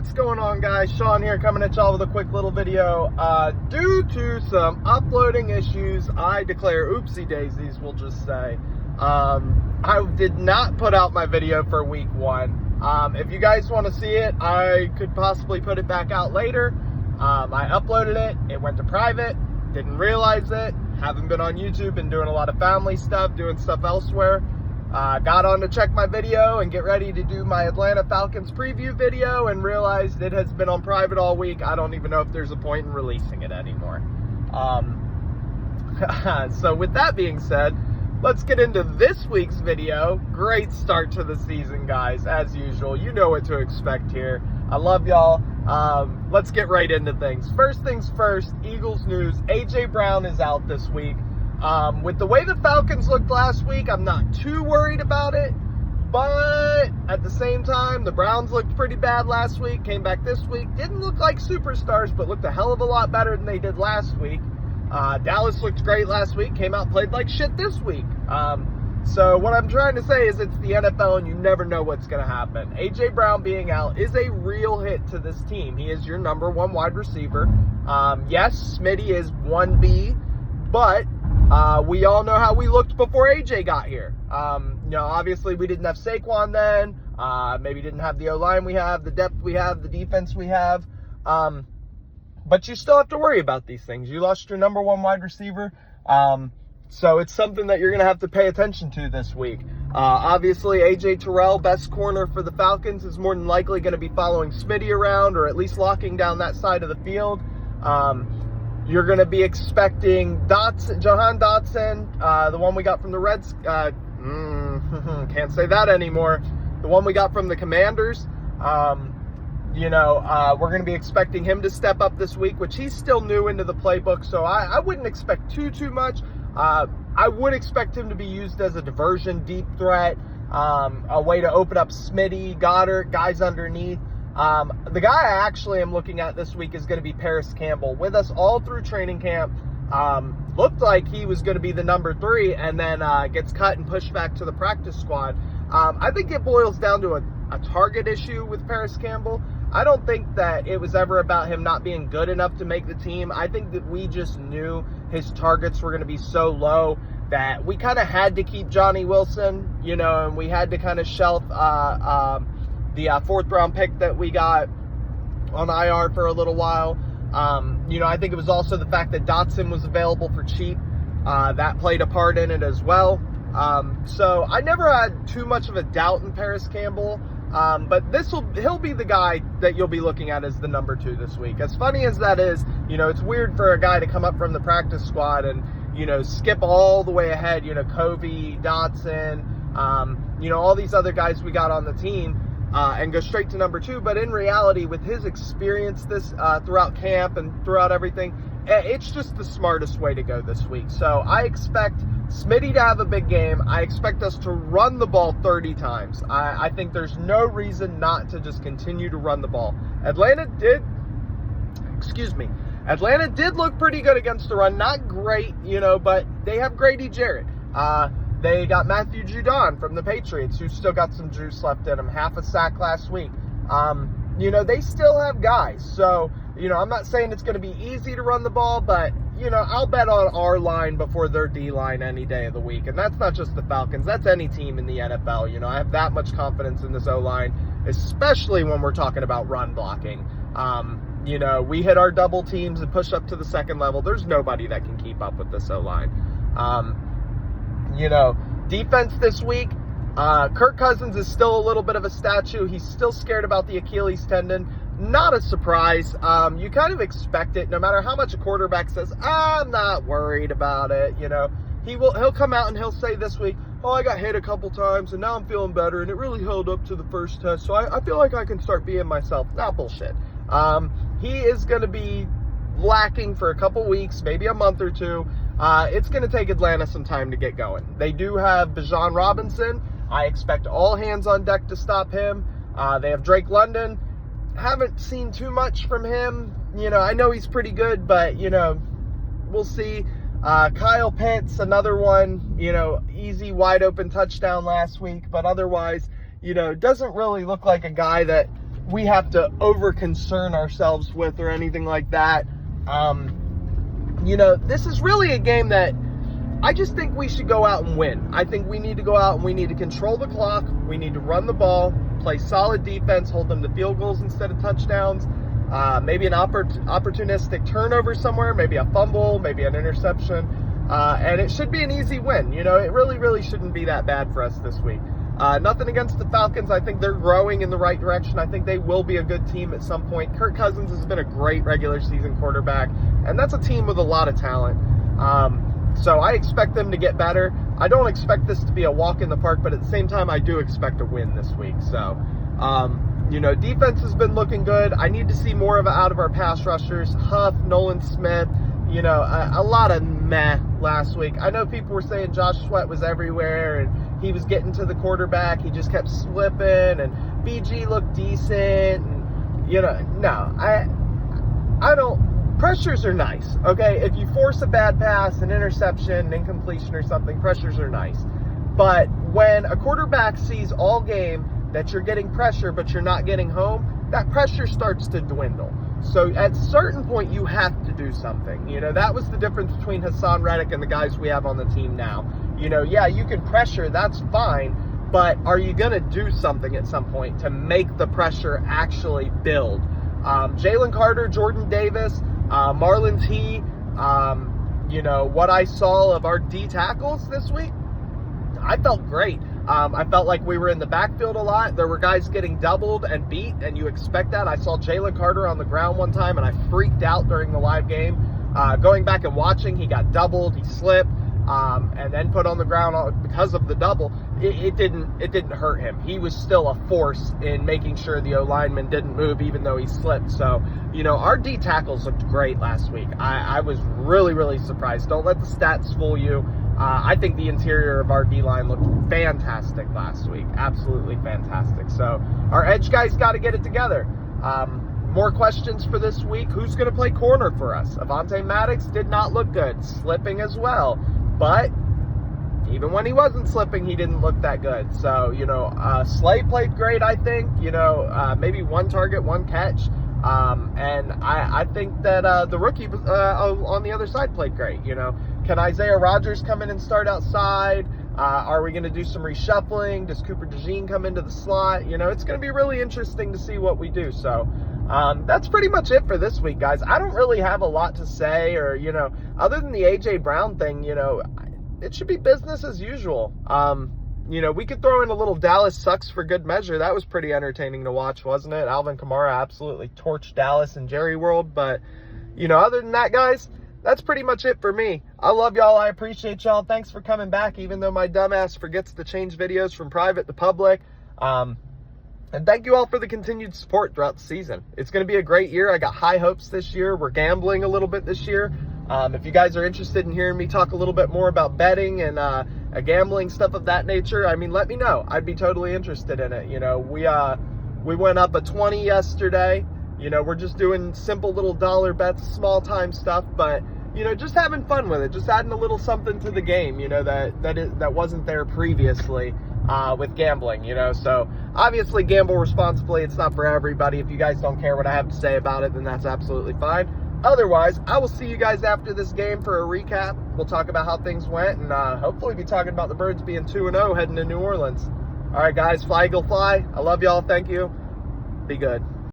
What's going on, guys? Sean here, coming at y'all with a quick little video. Due to some uploading issues, I declare oopsie daisies, we'll just say. I did not put out my video for week 1. If you guys want to see it, I could possibly put it back out later. I uploaded it, it went to private, didn't realize it, haven't been on YouTube, been doing a lot of family stuff, doing stuff elsewhere. Got on to check my video and get ready to do my Atlanta Falcons preview video and realized it has been on private all week. I don't even know if there's a point in releasing it anymore. So with that being said, let's get into this week's video. Great start to the season, guys. As usual, you know what to expect here. I love y'all. Let's get right into things. First things first, Eagles news. A.J. Brown is out this week. With the way the Falcons looked last week, I'm not too worried about it. But at the same time, the Browns looked pretty bad last week, came back this week. Didn't look like superstars, but looked a hell of a lot better than they did last week. Dallas looked great last week, came out, played like shit this week. So what I'm trying to say is it's the NFL and you never know what's going to happen. A.J. Brown being out is a real hit to this team. He is your number one wide receiver. Yes, Smitty is 1B, but we all know how we looked before AJ got here. Obviously we didn't have Saquon then. Maybe didn't have the O-line we have, the depth we have, the defense we have. But you still have to worry about these things. You lost your number one wide receiver. So it's something that you're going to have to pay attention to this week. Obviously, A.J. Terrell, best corner for the Falcons, is more than likely going to be following Smitty around or at least locking down that side of the field. You're going to be expecting Jahan Dotson, the one we got from the Reds. Can't say that anymore. The one we got from the Commanders. We're going to be expecting him to step up this week, which he's still new into the playbook, so I wouldn't expect too much. I would expect him to be used as a diversion, deep threat, a way to open up Smitty, Goddard, guys underneath. The guy I actually am looking at this week is going to be Paris Campbell. With us all through training camp, looked like he was going to be the number 3 and then gets cut and pushed back to the practice squad. I think it boils down to a target issue with Paris Campbell. I don't think that it was ever about him not being good enough to make the team. I think that we just knew his targets were going to be so low that we kind of had to keep Johnny Wilson, and we had to kind of shelf the 4th round pick that we got on IR for a little while. I think it was also the fact that Dotson was available for cheap. That played a part in it as well. So I never had too much of a doubt in Paris Campbell. But he'll be the guy that you'll be looking at as the number 2 this week. As funny as that is, it's weird for a guy to come up from the practice squad and, skip all the way ahead, Covey, Dotson, all these other guys we got on the team, and go straight to number 2. But in reality, with his experience throughout camp and throughout everything, it's just the smartest way to go this week. So I expect Smitty to have a big game. I expect us to run the ball 30 times. I think there's no reason not to just continue to run the ball. Atlanta did look pretty good against the run. Not great, but they have Grady Jarrett. They got Matthew Judon from the Patriots, who still got some juice left in him. Half a sack last week. They still have guys. So, I'm not saying it's going to be easy to run the ball, but, I'll bet on our line before their D-line any day of the week. And that's not just the Falcons. That's any team in the NFL. I have that much confidence in this O-line, especially when we're talking about run blocking. We hit our double teams and push up to the second level. There's nobody that can keep up with this O-line. Defense this week, Kirk Cousins is still a little bit of a statue. He's still scared about the Achilles tendon. Not a surprise. You kind of expect it, no matter how much a quarterback says, I'm not worried about it. He'll come out and he'll say this week, I got hit a couple times and now I'm feeling better and it really held up to the first test, so I feel like I can start being myself. Not bullshit. He is going to be lacking for a couple weeks, maybe a month or 2. It's going to take Atlanta some time to get going. They do have Bijan Robinson. I expect all hands on deck to stop him. They have Drake London. Haven't seen too much from him. I know he's pretty good, but, we'll see. Kyle Pitts, another one, easy, wide open touchdown last week. But otherwise, doesn't really look like a guy that we have to over concern ourselves with or anything like that. This is really a game that I just think we should go out and win. I think we need to go out and we need to control the clock. We need to run the ball, play solid defense, hold them to field goals instead of touchdowns. Maybe an opportunistic turnover somewhere, maybe a fumble, maybe an interception. And it should be an easy win. It really, really shouldn't be that bad for us this week. Nothing against the Falcons. I think they're growing in the right direction. I think they will be a good team at some point. Kirk Cousins has been a great regular season quarterback, and that's a team with a lot of talent. So I expect them to get better. I don't expect this to be a walk in the park, but at the same time, I do expect a win this week. So, defense has been looking good. I need to see more out of our pass rushers. Huff, Nolan Smith, a lot of meh last week. I know people were saying Josh Sweat was everywhere and he was getting to the quarterback. He just kept slipping, and BG looked decent. And, I don't. Pressures are nice, okay? If you force a bad pass, an interception, an incompletion or something, pressures are nice. But when a quarterback sees all game that you're getting pressure but you're not getting home, that pressure starts to dwindle. So at a certain point, you have to do something. That was the difference between Hassan Reddick and the guys we have on the team now. Yeah, you can pressure, that's fine, but are you going to do something at some point to make the pressure actually build? Jalen Carter, Jordan Davis, Marlon T, what I saw of our D tackles this week, I felt great. I felt like we were in the backfield a lot. There were guys getting doubled and beat, and you expect that. I saw Jalen Carter on the ground one time, and I freaked out during the live game. Going back and watching, he got doubled, he slipped, and then put on the ground because of the double. It didn't hurt him. He was still a force in making sure the O-lineman didn't move, even though he slipped. So, our D tackles looked great last week. I was really, really surprised. Don't let the stats fool you. I think the interior of our D-line looked fantastic last week. Absolutely fantastic. So, our edge guys got to get it together. More questions for this week. Who's going to play corner for us? Avonte Maddox did not look good. Slipping as well. But even when he wasn't slipping, he didn't look that good. So, Slay played great, I think. Maybe one target, one catch. And I think that the rookie on the other side played great. Can Isaiah Rodgers come in and start outside? Are we going to do some reshuffling? Does Cooper DeJean come into the slot? It's going to be really interesting to see what we do. So that's pretty much it for this week, guys. I don't really have a lot to say, or, other than the A.J. Brown thing, it should be business as usual. We could throw in a little Dallas sucks for good measure. That was pretty entertaining to watch, wasn't it? Alvin Kamara absolutely torched Dallas in Jerry World. But, other than that, guys, that's pretty much it for me. I love y'all. I appreciate y'all. Thanks for coming back, even though my dumbass forgets to change videos from private to public. And thank you all for the continued support throughout the season. It's going to be a great year. I got high hopes this year. We're gambling a little bit this year. If you guys are interested in hearing me talk a little bit more about betting and gambling, stuff of that nature, let me know. I'd be totally interested in it. We went up a 20 yesterday. We're just doing simple little dollar bets, small time stuff, but just having fun with it, just adding a little something to the game, that wasn't there previously with gambling, So obviously gamble responsibly. It's not for everybody. If you guys don't care what I have to say about it, then that's absolutely fine. Otherwise, I will see you guys after this game for a recap. We'll talk about how things went, and hopefully be talking about the Birds being 2-0 heading to New Orleans. All right, guys, fly, Eagle, fly. I love y'all. Thank you. Be good.